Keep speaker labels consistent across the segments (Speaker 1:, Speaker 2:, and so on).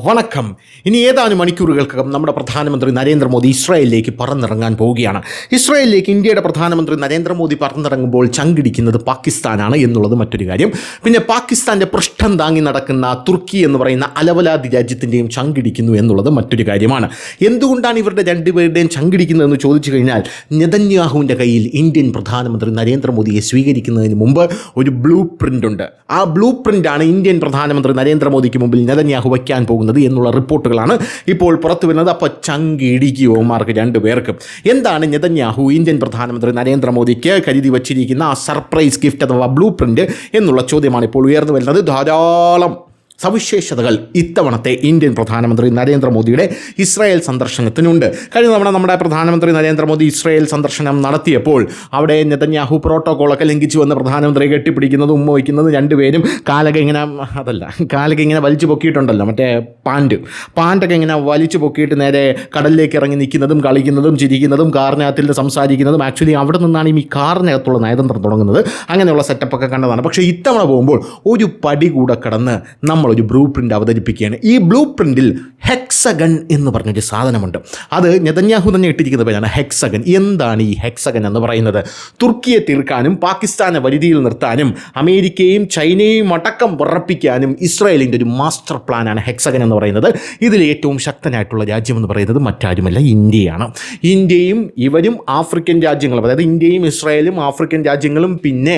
Speaker 1: വണക്കം. ഇനി ഏതാനും മണിക്കൂറുകൾക്കകം നമ്മുടെ പ്രധാനമന്ത്രി നരേന്ദ്രമോദി ഇസ്രായേലിലേക്ക് പറന്നിറങ്ങാൻ പോവുകയാണ്. ഇസ്രായേലിലേക്ക് ഇന്ത്യയുടെ പ്രധാനമന്ത്രി നരേന്ദ്രമോദി പറന്നിറങ്ങുമ്പോൾ ചങ്കിടിക്കുന്നത് പാകിസ്ഥാനാണ് എന്നുള്ളത് മറ്റൊരു കാര്യം. പിന്നെ പാകിസ്ഥാൻ്റെ പൃഷ്ഠം താങ്ങി നടക്കുന്ന തുർക്കി എന്ന് പറയുന്ന അലവലാതി രാജ്യത്തിൻ്റെയും ചങ്കിടിക്കുന്നു എന്നുള്ളത് മറ്റൊരു കാര്യമാണ്. എന്തുകൊണ്ടാണ് ഇവരുടെ രണ്ടുപേരുടെയും ചങ്കിടിക്കുന്നതെന്ന് ചോദിച്ചു കഴിഞ്ഞാൽ, നെതന്യാഹുവിൻ്റെ കയ്യിൽ ഇന്ത്യൻ പ്രധാനമന്ത്രി നരേന്ദ്രമോദിയെ സ്വീകരിക്കുന്നതിന് മുമ്പ് ഒരു ബ്ലൂ പ്രിൻ്റ് ഉണ്ട്. ആ ബ്ലൂ പ്രിൻ്റാണ് ഇന്ത്യൻ പ്രധാനമന്ത്രി നരേന്ദ്രമോദിക്ക് മുമ്പിൽ നെതന്യാഹു വയ്ക്കാൻ പോകുന്നത് എന്നുള്ള റിപ്പോർട്ടുകളാണ് ഇപ്പോൾ പുറത്തു വരുന്നത്. അപ്പോൾ ചങ്കിടിക്കുവോമാർക്ക് രണ്ടുപേർക്കും. എന്താണ് നെതന്യാഹു ഇന്ത്യൻ പ്രധാനമന്ത്രി നരേന്ദ്രമോദിക്ക് കരുതി വച്ചിരിക്കുന്ന ആ സർപ്രൈസ് ഗിഫ്റ്റ് അഥവാ ബ്ലൂ പ്രിൻ്റ് എന്നുള്ള ചോദ്യമാണ് ഇപ്പോൾ ഉയർന്നു വരുന്നത്. ധാരാളം സവിശേഷതകൾ ഇത്തവണത്തെ ഇന്ത്യൻ പ്രധാനമന്ത്രി നരേന്ദ്രമോദിയുടെ ഇസ്രായേൽ സന്ദർശനത്തിനുണ്ട്. കഴിഞ്ഞ തവണ നമ്മുടെ പ്രധാനമന്ത്രി നരേന്ദ്രമോദി ഇസ്രായേൽ സന്ദർശനം നടത്തിയപ്പോൾ അവിടെ നെതന്യാഹു പ്രോട്ടോകോളൊക്കെ ലംഘിച്ചു വന്ന് പ്രധാനമന്ത്രിയെ കെട്ടിപ്പിടിക്കുന്നതും ഉമ്മ വയ്ക്കുന്നതും രണ്ടുപേരും കാലൊക്കെ ഇങ്ങനെ വലിച്ചു പൊക്കിയിട്ടുണ്ടല്ലോ, മറ്റേ പാൻറ്റൊക്കെ ഇങ്ങനെ വലിച്ചു പൊക്കിയിട്ട് നേരെ കടലിലേക്ക് ഇറങ്ങി നിൽക്കുന്നതും കളിക്കുന്നതും ചിരിക്കുന്നതും കാറിനകത്തിൽ സംസാരിക്കുന്നതും. ആക്ച്വലി അവിടെ നിന്നാണ് ഈ കാറിനകത്തുള്ള നയതന്ത്രം തുടങ്ങുന്നത്. അങ്ങനെയുള്ള സെറ്റപ്പൊക്കെ കണ്ടതാണ്. പക്ഷേ ഇത്തവണ പോകുമ്പോൾ ഒരു പടി കൂടെ കടന്ന് ഒരു ബ്ലൂ പ്രിൻ്റ് അവതരിപ്പിക്കുകയാണ്. ഈ ബ്ലൂ പ്രിൻ്റിൽ ഹെക്സഗൺ എന്ന് പറഞ്ഞൊരു സാധനമുണ്ട്. അത് നെതന്യാഹു തന്നെ ഇട്ടിരിക്കുന്ന പേരാണ് ഹെക്സഗൺ. എന്താണ് ഈ ഹെക്സഗൺ എന്ന് പറയുന്നത്? തുർക്കിയെ തീർക്കാനും പാകിസ്ഥാനെ വരുതിയിൽ നിർത്താനും അമേരിക്കയും ചൈനയും അടക്കം വിറപ്പിക്കാനും ഇസ്രായേലിൻ്റെ ഒരു മാസ്റ്റർ പ്ലാനാണ് ഹെക്സഗൺ എന്ന് പറയുന്നത്. ഇതിൽ ഏറ്റവും ശക്തനായിട്ടുള്ള രാജ്യമെന്ന് പറയുന്നത് മറ്റാരുമല്ല, ഇന്ത്യയാണ്. ഇന്ത്യയും ഇവരും ആഫ്രിക്കൻ രാജ്യങ്ങളും, അതായത് ഇന്ത്യയും ഇസ്രായേലും ആഫ്രിക്കൻ രാജ്യങ്ങളും പിന്നെ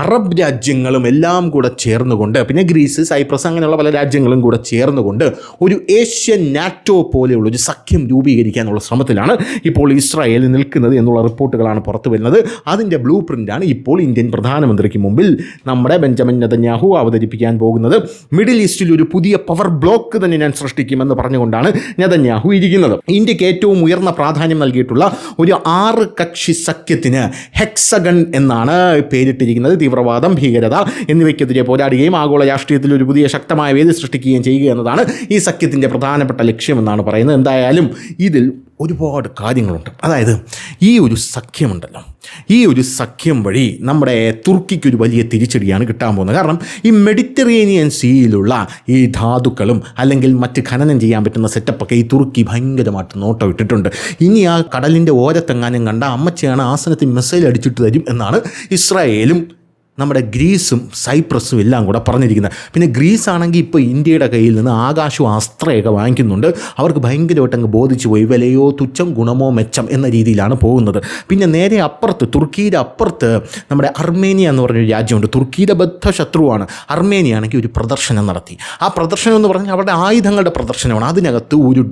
Speaker 1: അറബ് രാജ്യങ്ങളും എല്ലാം കൂടെ ചേർന്നുകൊണ്ട്, പിന്നെ ഗ്രീസ്, സൈപ്രസ്, അങ്ങനെയുള്ള പല രാജ്യങ്ങളും കൂടെ ചേർന്നുകൊണ്ട് ഒരു ഏഷ്യൻ നാറ്റോ പോലെയുള്ള ഒരു സഖ്യം രൂപീകരിക്കാനുള്ള ശ്രമത്തിലാണ് ഇപ്പോൾ ഇസ്രായേൽ നിൽക്കുന്നത് എന്നുള്ള റിപ്പോർട്ടുകളാണ് പുറത്തു വരുന്നത്. അതിൻ്റെ ബ്ലൂ പ്രിൻ്റാണ് ഇപ്പോൾ ഇന്ത്യൻ പ്രധാനമന്ത്രിക്ക് മുമ്പിൽ നമ്മുടെ ബെഞ്ചമിൻ നെതന്യാഹു അവതരിപ്പിക്കാൻ പോകുന്നത്. മിഡിൽ ഈസ്റ്റിൽ ഒരു പുതിയ പവർ ബ്ലോക്ക് തന്നെ ഞാൻ സൃഷ്ടിക്കുമെന്ന് പറഞ്ഞുകൊണ്ടാണ് നെതന്യാഹു ഇരിക്കുന്നത്. ഇന്ത്യക്ക് ഏറ്റവും ഉയർന്ന പ്രാധാന്യം നൽകിയിട്ടുള്ള ഒരു 6 കക്ഷി സഖ്യത്തിന് ഹെക്സഗൺ എന്നാണ് പേരിട്ടിരിക്കുന്നത്. തീവ്രവാദം, ഭീകരത എന്നിവയ്ക്കെതിരെ പോരാടുകയും ആഗോള രാഷ്ട്രീയത്തിൽ ഒരു പുതിയ ശക്തമായ വേദി സൃഷ്ടിക്കുകയും ചെയ്യുക എന്നതാണ് ഈ സഖ്യത്തിൻ്റെ പ്രധാനപ്പെട്ട ലക്ഷ്യമെന്നാണ് പറയുന്നത്. എന്തായാലും ഇതിൽ ഒരുപാട് കാര്യങ്ങളുണ്ട്. അതായത് ഈ ഒരു സഖ്യമുണ്ടല്ലോ, ഈ ഒരു സഖ്യം വഴി നമ്മുടെ തുർക്കിക്കൊരു വലിയ തിരിച്ചടിയാണ് കിട്ടാൻ പോകുന്നത്. കാരണം ഈ മെഡിറ്ററേനിയൻ സീയിലുള്ള ഈ ധാതുക്കളും അല്ലെങ്കിൽ മറ്റ് ഖനനം ചെയ്യാൻ പറ്റുന്ന സെറ്റപ്പൊക്കെ ഈ തുർക്കി ഭയങ്കരമായിട്ട് നോട്ടം ഇട്ടിട്ടുണ്ട്. ഇനി ആ കടലിൻ്റെ ഓരത്തെങ്ങാനും കണ്ട അമ്മച്ചിയാണ് ആസനത്തിൽ മിസൈൽ അടിച്ചിട്ട് തരും എന്നാണ് ഇസ്രായേലും നമ്മുടെ ഗ്രീസും സൈപ്രസും എല്ലാം കൂടെ പറഞ്ഞിരിക്കുന്നത്. പിന്നെ ഗ്രീസ് ആണെങ്കിൽ ഇപ്പോൾ ഇന്ത്യയുടെ കയ്യിൽ നിന്ന് ആകാശവും അസ്ത്രയൊക്കെ വാങ്ങിക്കുന്നുണ്ട്. അവർക്ക് ഭയങ്കരമായിട്ട് അങ്ങ് ബോധിച്ചു പോയി, വിലയോ തുച്ഛം ഗുണമോ മെച്ചം എന്ന രീതിയിലാണ് പോകുന്നത്. പിന്നെ നേരെ അപ്പുറത്ത്, തുർക്കിയുടെ അപ്പുറത്ത് നമ്മുടെ അർമേനിയ എന്ന് പറഞ്ഞൊരു രാജ്യമുണ്ട്. തുർക്കിയുടെ ബദ്ധ ശത്രുവാണ്. അർമേനിയ ആണെങ്കിൽ ഒരു പ്രദർശനം നടത്തി. ആ പ്രദർശനം എന്ന് പറഞ്ഞാൽ അവരുടെ ആയുധങ്ങളുടെ പ്രദർശനമാണ്. അതിനകത്ത് ഒരു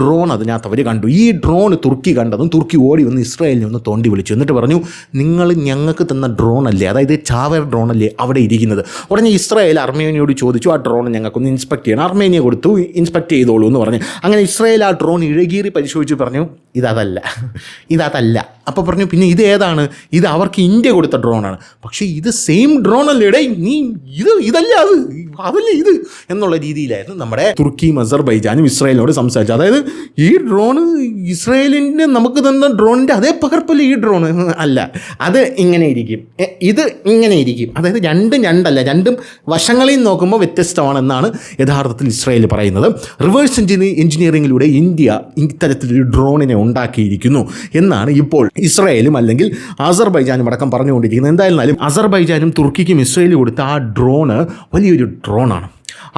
Speaker 1: ഡ്രോൺ അതിനകത്ത് അവർ കണ്ടു. ഈ ഡ്രോൺ തുർക്കി കണ്ടതും തുർക്കി ഓടി വന്ന് ഇസ്രായേലിനെ ഒന്ന് തോണ്ടി വിളിച്ചു. എന്നിട്ട് പറഞ്ഞു, നിങ്ങൾ ഞങ്ങൾക്ക് തന്ന ഡ്രോൺ അല്ലേ, അതായത് ചാവേർ ഡ്രോൺ അല്ലേ അവിടെ ഇരിക്കുന്നത്. ഉടനെ ഇസ്രായേൽ അർമേനിയയോട് ചോദിച്ചു, ആ ഡ്രോൺ ഞങ്ങൾക്കൊന്ന് ഇൻസ്പെക്ട് ചെയ്യണം. അർമേനിയ കൊടുത്തു, ഇൻസ്പെക്ട് ചെയ്തോളൂ എന്ന് പറഞ്ഞു. അങ്ങനെ ഇസ്രായേൽ ആ ഡ്രോൺ ഇഴകീറി പരിശോധിച്ച് പറഞ്ഞു, ഇതല്ല. അപ്പോൾ പറഞ്ഞു, പിന്നെ ഇത് ഏതാണ്? ഇത് അവർക്ക് ഇന്ത്യ കൊടുത്ത ഡ്രോണാണ്. പക്ഷേ ഇത് സെയിം ഡ്രോൺ അല്ലേ, നീ ഇതല്ല അതല്ലേ ഇത് എന്നുള്ള രീതിയിലായിരുന്നു നമ്മുടെ തുർക്കിയും അസർബൈജാനും ഇസ്രായേലിനോട് സംസാരിച്ചു. അതായത് ഈ ഡ്രോണ് ഇസ്രായേലിൻ്റെ നമുക്ക് തന്ന ഡ്രോണിൻ്റെ അതേ പകർപ്പല്ലേ ഈ ഡ്രോൺ അല്ല, അത് ഇങ്ങനെ ഇരിക്കും, ഇത് ഇങ്ങനെ ഇരിക്കും. അതായത് രണ്ടല്ല, രണ്ടും വശങ്ങളിൽ നോക്കുമ്പോൾ വ്യത്യസ്തമാണെന്നാണ് യഥാർത്ഥത്തിൽ ഇസ്രായേൽ പറയുന്നത്. റിവേഴ്സ് എഞ്ചിനീയറിംഗിലൂടെ ഇന്ത്യ ഇത്തരത്തിലൊരു ഡ്രോണിനെ ഉണ്ടാക്കിയിരിക്കുന്നു എന്നാണ് ഇപ്പോൾ ഇസ്രായേലും അല്ലെങ്കിൽ അസർബൈജാനും അടക്കം പറഞ്ഞുകൊണ്ടിരിക്കുന്നത്. എന്തായാലും അസർബൈജാനും തുർക്കിക്കും ഇസ്രായേൽ കൊടുത്ത ആ ഡ്രോണ് വലിയൊരു ഡ്രോണാണ്.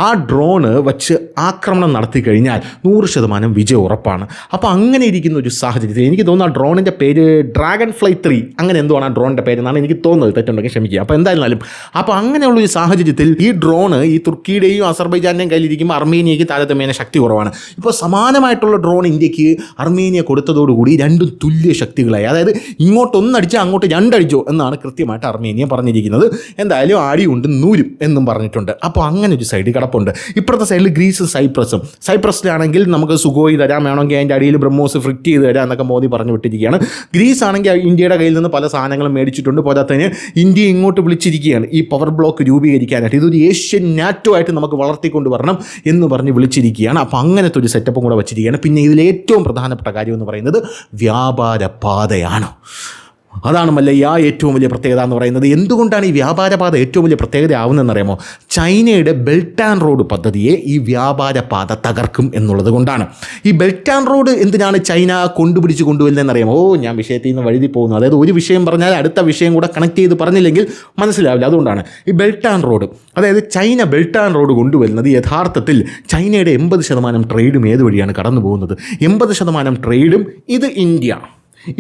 Speaker 1: ആ ഡ്രോണ് വച്ച് ആക്രമണം നടത്തി കഴിഞ്ഞാൽ 100% വിജയം ഉറപ്പാണ്. അപ്പോൾ അങ്ങനെ ഇരിക്കുന്ന ഒരു സാഹചര്യത്തിൽ എനിക്ക് തോന്നുന്നു ആ ഡ്രോണിൻ്റെ പേര് ഡ്രാഗൺ ഫ്ലൈ 3 അങ്ങനെ എന്തോ ആണ് ആ ഡ്രോണിൻ്റെ പേരെന്നാണ് എനിക്ക് തോന്നുന്നത്. തെറ്റുണ്ടെങ്കിൽ ക്ഷമിക്കുക. അപ്പോൾ എന്തായാലും അപ്പോൾ അങ്ങനെയുള്ളൊരു സാഹചര്യത്തിൽ ഈ ഡ്രോണ് ഈ തുർക്കിയുടെയും അസർബൈജാൻ്റെയും കയ്യിലിരിക്കുമ്പോൾ അർമേനിയയ്ക്ക് താരതമ്യേന ശക്തി കുറവാണ്. ഇപ്പോൾ സമാനമായിട്ടുള്ള ഡ്രോൺ ഇന്ത്യക്ക് അർമേനിയ കൊടുത്തതോടുകൂടി രണ്ടും തുല്യ ശക്തികളായി. അതായത് ഇങ്ങോട്ടൊന്നടിച്ചാൽ അങ്ങോട്ട് രണ്ടടിച്ചോ എന്നാണ് കൃത്യമായിട്ട് അർമേനിയ പറഞ്ഞിരിക്കുന്നത്. എന്തായാലും ആടിയുണ്ട് നൂരും എന്നും പറഞ്ഞിട്ടുണ്ട്. അപ്പോൾ അങ്ങനെ ഒരു സൈഡ് കിടപ്പുണ്ട്. ഇപ്പുറത്തെ സൈഡിൽ ഗ്രീസും സൈപ്രസിലാണെങ്കിൽ നമുക്ക് സുഖോയി തരാം, വേണമെങ്കിൽ അതിൻ്റെ അടിയിൽ ബ്രഹ്മോസ് ഫ്രിറ്റ് ചെയ്ത് തരാം എന്നൊക്കെ മോദി പറഞ്ഞു വിട്ടിരിക്കുകയാണ്. ഗ്രീസ് ആണെങ്കിൽ ഇന്ത്യയുടെ കയ്യിൽ നിന്ന് പല സാധനങ്ങളും മേടിച്ചിട്ടുണ്ട്. പോരാത്തതിന് ഇന്ത്യ ഇങ്ങോട്ട് വിളിച്ചിരിക്കുകയാണ് ഈ പവർ ബ്ലോക്ക് രൂപീകരിക്കാനായിട്ട്. ഇതൊരു ഏഷ്യൻ നാറ്റോ ആയിട്ട് നമുക്ക് വളർത്തിക്കൊണ്ട് വരണം എന്ന് പറഞ്ഞ് വിളിച്ചിരിക്കുകയാണ്. അപ്പോൾ അങ്ങനത്തെ ഒരു സെറ്റപ്പും കൂടെ വച്ചിരിക്കുകയാണ്. പിന്നെ ഇതിൽ ഏറ്റവും പ്രധാനപ്പെട്ട കാര്യം എന്ന് പറയുന്നത് വ്യാപാര പാതയാണ്. അതാണ് മല്ലയ്യ ഏറ്റവും വലിയ പ്രത്യേകത എന്ന് പറയുന്നത്. എന്തുകൊണ്ടാണ് ഈ വ്യാപാരപാത ഏറ്റവും വലിയ പ്രത്യേകത ആവുന്നതെന്നറിയാമോ? ചൈനയുടെ ബെൽറ്റ് ആൻഡ് റോഡ് പദ്ധതിയെ ഈ വ്യാപാരപാത തകർക്കും എന്നുള്ളത് കൊണ്ടാണ്. ഈ ബെൽറ്റ് ആൻഡ് റോഡ് എന്തിനാണ് ചൈന കൊണ്ടുവരുന്നതെന്നറിയാമോ? ഞാൻ വിഷയത്തിൽ നിന്ന് വഴുതി പോകുന്നു. അതായത് ഒരു വിഷയം പറഞ്ഞാൽ അടുത്ത വിഷയം കൂടെ കണക്ട് ചെയ്ത് പറഞ്ഞില്ലെങ്കിൽ മനസ്സിലാവില്ല. അതുകൊണ്ടാണ് ഈ ബെൽറ്റ് ആൻഡ് റോഡ്, അതായത് ചൈന ബെൽറ്റ് ആൻഡ് റോഡ് കൊണ്ടുവരുന്നത് യഥാർത്ഥത്തിൽ ചൈനയുടെ 80% ട്രേഡും ഏത് വഴിയാണ് കടന്നു പോകുന്നത്? 80% ട്രേഡും ഇത്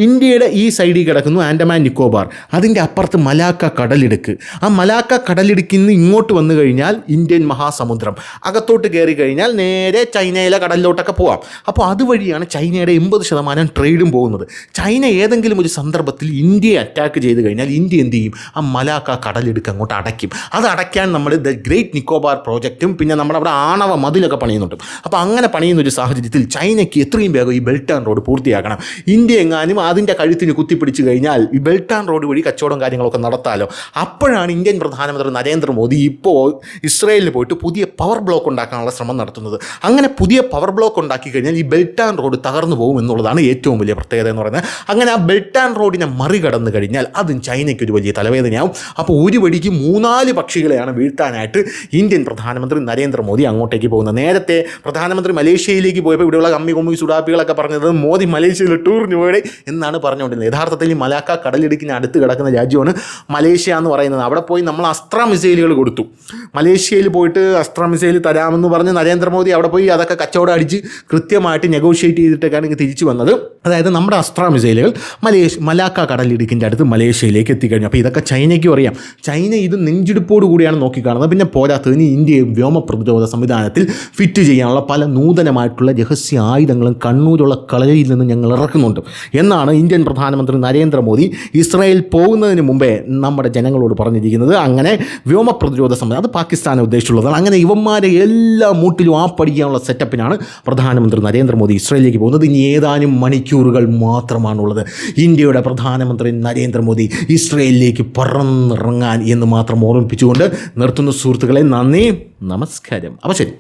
Speaker 1: ഇന്ത്യയുടെ ഈ സൈഡിൽ കിടക്കുന്നു ആൻഡമാൻ നിക്കോബാർ, അതിൻ്റെ അപ്പുറത്ത് മലാക്ക കടലിടുക്ക്. ആ മലാക്ക കടലിടുക്കിൽ നിന്ന് ഇങ്ങോട്ട് വന്നു കഴിഞ്ഞാൽ ഇന്ത്യൻ മഹാസമുദ്രം, അകത്തോട്ട് കയറി കഴിഞ്ഞാൽ നേരെ ചൈനയിലെ കടലിലോട്ടൊക്കെ പോവാം. അപ്പോൾ അതുവഴിയാണ് ചൈനയുടെ 80% ട്രേഡും പോകുന്നത്. ചൈന ഏതെങ്കിലും ഒരു സന്ദർഭത്തിൽ ഇന്ത്യയെ അറ്റാക്ക് ചെയ്ത് കഴിഞ്ഞാൽ ഇന്ത്യ എന്ത് ചെയ്യും? ആ മലാക്ക കടലിടുക്ക് അങ്ങോട്ട് അടയ്ക്കും. അത് അടയ്ക്കാൻ നമ്മൾ ദ ഗ്രേറ്റ് നിക്കോബാർ പ്രോജക്റ്റും പിന്നെ നമ്മളവിടെ ആണവ മതിലൊക്കെ പണിയുന്നുണ്ട്. അപ്പോൾ അങ്ങനെ പണിയുന്ന ഒരു സാഹചര്യത്തിൽ ചൈനയ്ക്ക് എത്രയും വേഗം ഈ ബെൽറ്റ് ആൻഡ് റോഡ് പൂർത്തിയാക്കണം. ഇന്ത്യ എങ്ങാനും അതിൻ്റെ കഴുത്തിന് കുത്തിപ്പിടിച്ച് കഴിഞ്ഞാൽ ഈ ബെൽറ്റ് ആൻഡ് റോഡ് വഴി കച്ചവടം കാര്യങ്ങളൊക്കെ നടത്താമല്ലോ. അപ്പോഴാണ് ഇന്ത്യൻ പ്രധാനമന്ത്രി നരേന്ദ്രമോദി ഇപ്പോൾ ഇസ്രയേലിൽ പോയിട്ട് പുതിയ പവർ ബ്ലോക്ക് ഉണ്ടാക്കാനുള്ള ശ്രമം നടത്തുന്നത്. അങ്ങനെ പുതിയ പവർ ബ്ലോക്ക് ഉണ്ടാക്കി കഴിഞ്ഞാൽ ഈ ബെൽറ്റ് ആൻഡ് റോഡ് തകർന്നു പോകും എന്നുള്ളതാണ് ഏറ്റവും വലിയ പ്രത്യേകത എന്ന് പറയുന്നത്. അങ്ങനെ ആ ബെൽറ്റ് ആൻഡ് റോഡിനെ മറികടന്ന് കഴിഞ്ഞാൽ അതും ചൈനയ്ക്ക് ഒരു വലിയ തലവേദനയാവും. അപ്പോൾ ഒരു വഴിക്ക് 3-4 പക്ഷികളെയാണ് വീഴ്ത്താനായിട്ട് ഇന്ത്യൻ പ്രധാനമന്ത്രി നരേന്ദ്രമോദി അങ്ങോട്ടേക്ക് പോകുന്നത്. നേരത്തെ പ്രധാനമന്ത്രി മലേഷ്യയിലേക്ക് പോയപ്പോൾ ഇവിടെയുള്ള കമ്മി സുഡാപ്പികളൊക്കെ പറഞ്ഞത് മോദി മലേഷ്യയിൽ ടൂറിന് പോയി എന്നാണ് പറഞ്ഞുകൊണ്ടിരുന്നത്. യഥാർത്ഥത്തിൽ ഈ മലാക്ക കടലിടുക്കിന് അടുത്ത് കിടക്കുന്ന രാജ്യമാണ് മലേഷ്യ എന്ന് പറയുന്നത്. അവിടെ പോയി നമ്മൾ അസ്ത്ര മിസൈലുകൾ കൊടുത്തു. മലേഷ്യയിൽ പോയിട്ട് അസ്ത്ര മിസൈൽ തരാമെന്ന് പറഞ്ഞ് നരേന്ദ്രമോദി അവിടെ പോയി അതൊക്കെ കച്ചവടം അടിച്ച് കൃത്യമായിട്ട് നെഗോഷിയേറ്റ് ചെയ്തിട്ടൊക്കെയാണ് ഇങ്ങ് തിരിച്ചു വന്നത്. അതായത് നമ്മുടെ അസ്ത്ര മിസൈലുകൾ മലാക്ക കടലിടുക്കിൻ്റെ അടുത്ത് മലേഷ്യയിലേക്ക് എത്തിക്കഴിഞ്ഞു. അപ്പോൾ ഇതൊക്കെ ചൈനയ്ക്കും അറിയാം. ചൈന ഇത് നെഞ്ചിടിപ്പോട് കൂടിയാണ് നോക്കിക്കാണുന്നത്. പിന്നെ പോരാത്തതിന് ഇന്ത്യയെ വ്യോമ പ്രതിരോധ സംവിധാനത്തിൽ ഫിറ്റ് ചെയ്യാനുള്ള പല നൂതനമായിട്ടുള്ള രഹസ്യ ആയുധങ്ങളും കണ്ണൂരുള്ള കളരിയിൽ നിന്ന് ഞങ്ങൾ ഇറക്കുന്നുണ്ട് എന്നാണ് ഇന്ത്യൻ പ്രധാനമന്ത്രി നരേന്ദ്രമോദി ഇസ്രായേൽ പോകുന്നതിന് മുമ്പേ നമ്മുടെ ജനങ്ങളോട് പറഞ്ഞിരിക്കുന്നത്. അങ്ങനെ വ്യോമ പ്രതിരോധ സംവിധാനം, അത് പാകിസ്ഥാനെ ഉദ്ദേശിച്ചുള്ളതാണ്. അങ്ങനെ ഇവന്മാരെ എല്ലാ മൂട്ടിലും പഠിക്കാനുള്ള സെറ്റപ്പിനാണ് പ്രധാനമന്ത്രി നരേന്ദ്രമോദി ഇസ്രായേലിലേക്ക് പോകുന്നത്. ഇനി ഏതാനും മണിക്കൂറുകൾ മാത്രമാണുള്ളത് ഇന്ത്യയുടെ പ്രധാനമന്ത്രി നരേന്ദ്രമോദി ഇസ്രായേലിലേക്ക് പറന്നിറങ്ങാൻ എന്ന് മാത്രം ഓർമ്മിപ്പിച്ചുകൊണ്ട് നിർത്തുന്ന സുഹൃത്തുക്കളെ, നന്ദി, നമസ്കാരം. അപ്പോൾ ശരി.